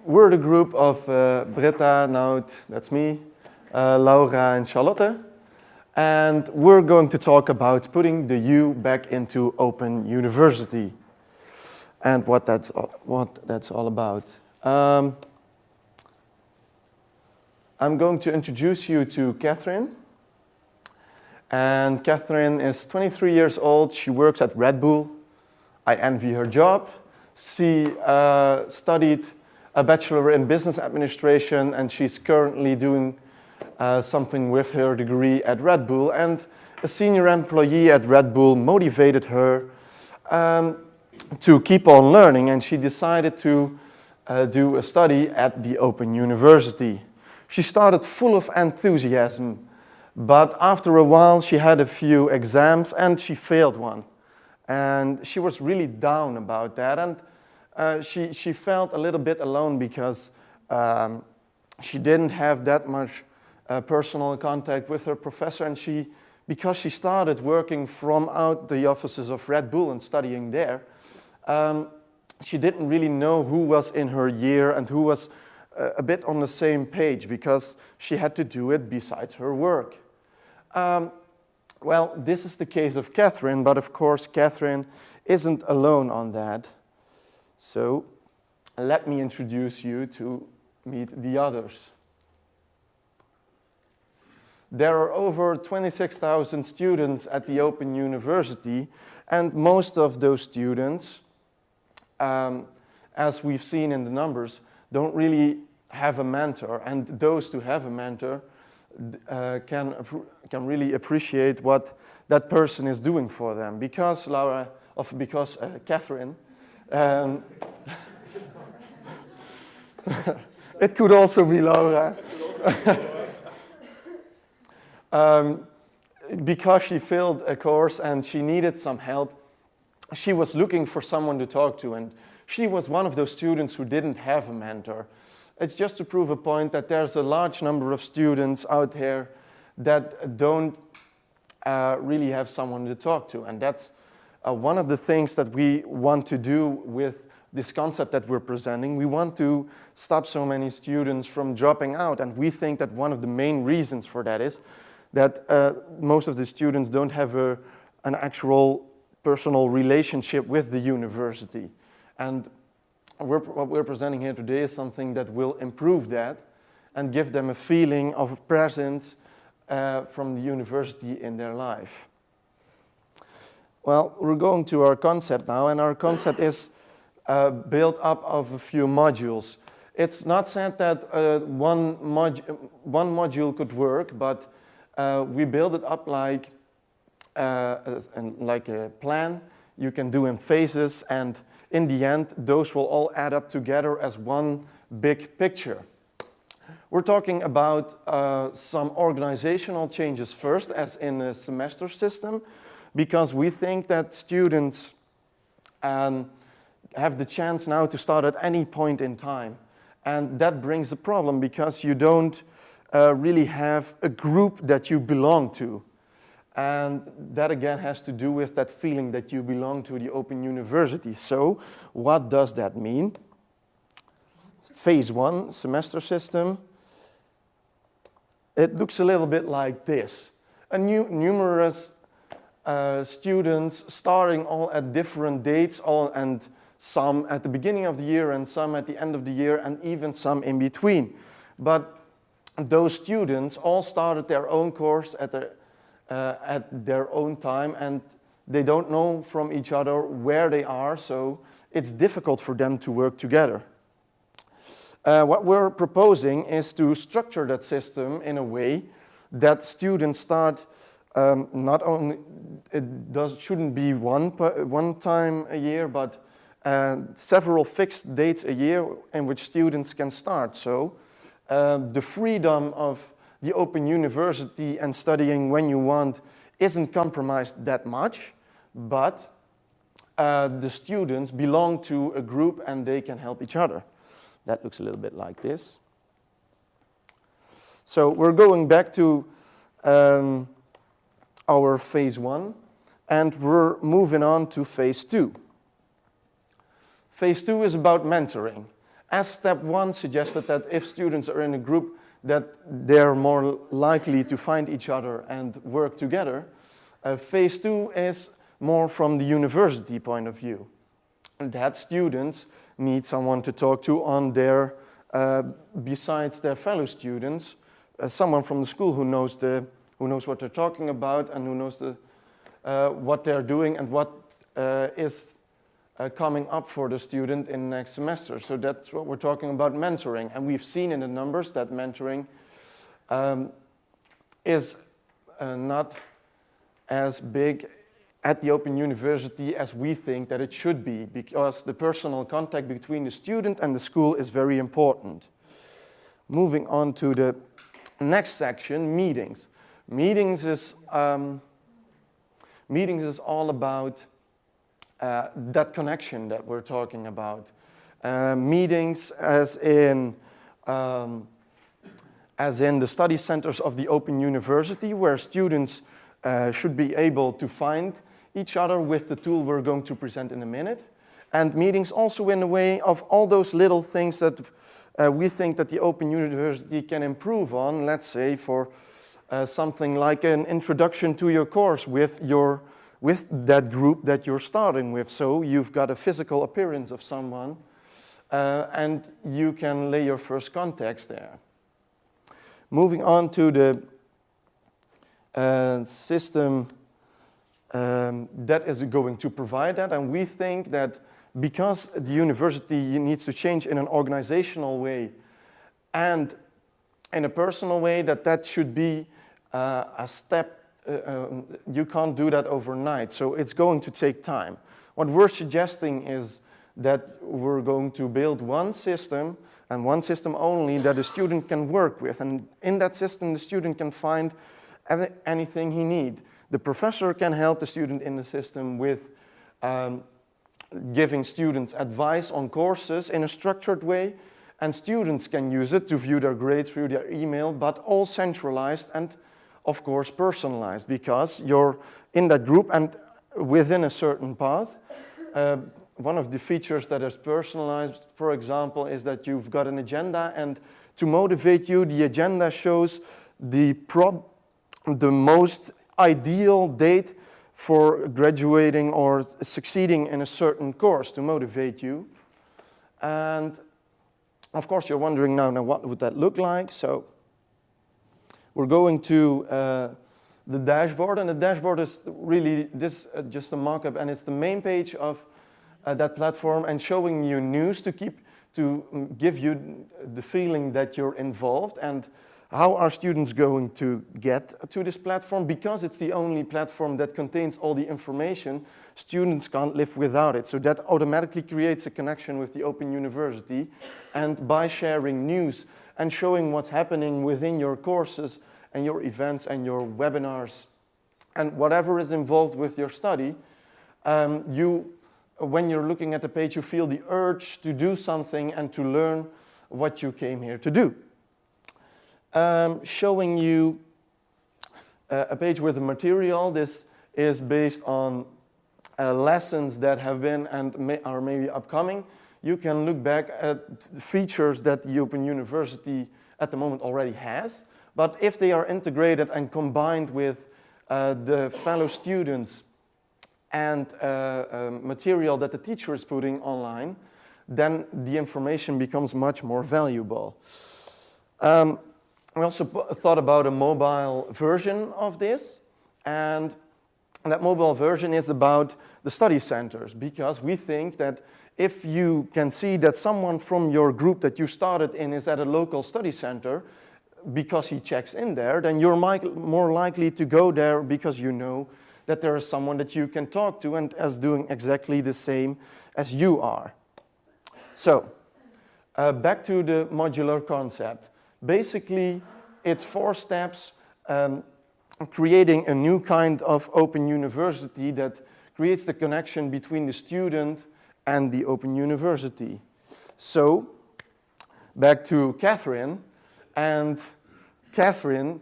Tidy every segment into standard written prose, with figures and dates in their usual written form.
We're the group of Britta, Noud, that's me, Laura and Charlotte. And we're going to talk about putting the U back into Open University and what that's all about. I'm going to introduce you to Catherine. And Catherine is 23 years old. She works at Red Bull. I envy her job. She studied a bachelor in business administration, and she's currently doing something with her degree at Red Bull. And a senior employee at Red Bull motivated her to keep on learning, and she decided to do a study at the Open University. She started full of enthusiasm, but after a while she had a few exams and she failed one. And she was really down about that, and she felt a little bit alone because she didn't have that much personal contact with her professor, and because she started working from out the offices of Red Bull and studying there, she didn't really know who was in her year and who was a bit on the same page, because she had to do it besides her work. Well, this is the case of Catherine, but of course Catherine isn't alone on that. So let me introduce you to meet the others. There are over 26,000 students at the Open University, and most of those students, as we've seen in the numbers, don't really have a mentor, and those who have a mentor can really appreciate what that person is doing for them. Because Catherine, it could also be Laura. Because she failed a course and she needed some help, she was looking for someone to talk to, and she was one of those students who didn't have a mentor. It's just to prove a point that there's a large number of students out there that don't really have someone to talk to. And that's one of the things that we want to do with this concept that we're presenting. We want to stop so many students from dropping out. And we think that one of the main reasons for that is that most of the students don't have an actual personal relationship with the university. And what we're presenting here today is something that will improve that and give them a feeling of presence from the university in their life. Well, we're going to our concept now, and our concept is built up of a few modules. It's not said that one module could work, but we build it up like a plan you can do in phases, and in the end, those will all add up together as one big picture. We're talking about some organizational changes first, as in a semester system, because we think that students have the chance now to start at any point in time. And that brings a problem, because you don't really have a group that you belong to. And that again has to do with that feeling that you belong to the Open University. So what does that mean? Phase 1, semester system. It looks a little bit like this. Numerous students starting all at different dates, and some at the beginning of the year and some at the end of the year, and even some in between. But those students all started their own course at their own time, and they don't know from each other where they are, so it's difficult for them to work together. What we're proposing is to structure that system in a way that students start not only, shouldn't be one time a year, but several fixed dates a year in which students can start. So the freedom of the Open University and studying when you want isn't compromised that much, but the students belong to a group and they can help each other. That looks a little bit like this. So we're going back to our phase 1, and we're moving on to phase 2. Phase 2 is about mentoring. as step one suggested that if students are in a group that they're more likely to find each other and work together. Phase two is more from the university point of view. And that students need someone to talk to on their, besides their fellow students, someone from the school who knows what they're talking about and who knows what they're doing and what is coming up for the student in the next semester. So that's what we're talking about mentoring. And we've seen in the numbers that mentoring is not as big at the Open University as we think that it should be, because the personal contact between the student and the school is very important. Moving on to the next section, meetings. Meetings is all about that connection that we're talking about. Meetings as in the study centers of the Open University, where students should be able to find each other with the tool we're going to present in a minute. And meetings also in the way of all those little things that we think that the Open University can improve on, let's say for something like an introduction to your course with that group that you're starting with. So you've got a physical appearance of someone and you can lay your first contacts there. Moving on to the system that is going to provide that, and we think that because the university needs to change in an organizational way and in a personal way, that should be a step. You can't do that overnight, so it's going to take time. What we're suggesting is that we're going to build one system, and one system only, that a student can work with. And in that system, the student can find anything he needs. The professor can help the student in the system with giving students advice on courses in a structured way, and students can use it to view their grades through their email, but all centralized and, of course, personalized, because you're in that group and within a certain path. One of the features that is personalized, for example, is that you've got an agenda, and to motivate you, the agenda shows the most ideal date for graduating or succeeding in a certain course to motivate you. And of course, you're wondering now what would that look like? So we're going to the dashboard, and the dashboard is really just a mock-up, and it's the main page of that platform, and showing you news to give you the feeling that you're involved. And how are students going to get to this platform? Because it's the only platform that contains all the information, students can't live without it. So that automatically creates a connection with the Open University. And by sharing news and showing what's happening within your courses and your events and your webinars and whatever is involved with your study, when you're looking at the page, you feel the urge to do something and to learn what you came here to do. Showing you a page with the material. This is based on lessons that have been and are maybe upcoming. You can look back at the features that the Open University at the moment already has, but if they are integrated and combined with the fellow students and material that the teacher is putting online, then the information becomes much more valuable. We also thought about a mobile version of this, and that mobile version is about the study centers, because we think that if you can see that someone from your group that you started in is at a local study center because he checks in there, then you're more likely to go there because you know that there is someone that you can talk to and is doing exactly the same as you are. So, back to the modular concept. Basically, it's 4 steps, creating a new kind of Open University that creates the connection between the student and the Open University. So, back to Catherine, and Catherine,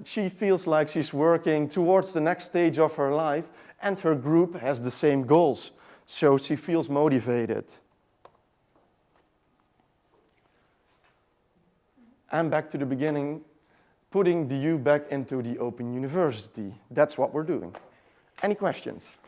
she feels like she's working towards the next stage of her life, and her group has the same goals, so she feels motivated. and back to the beginning, putting the U back into the Open University. That's what we're doing. Any questions?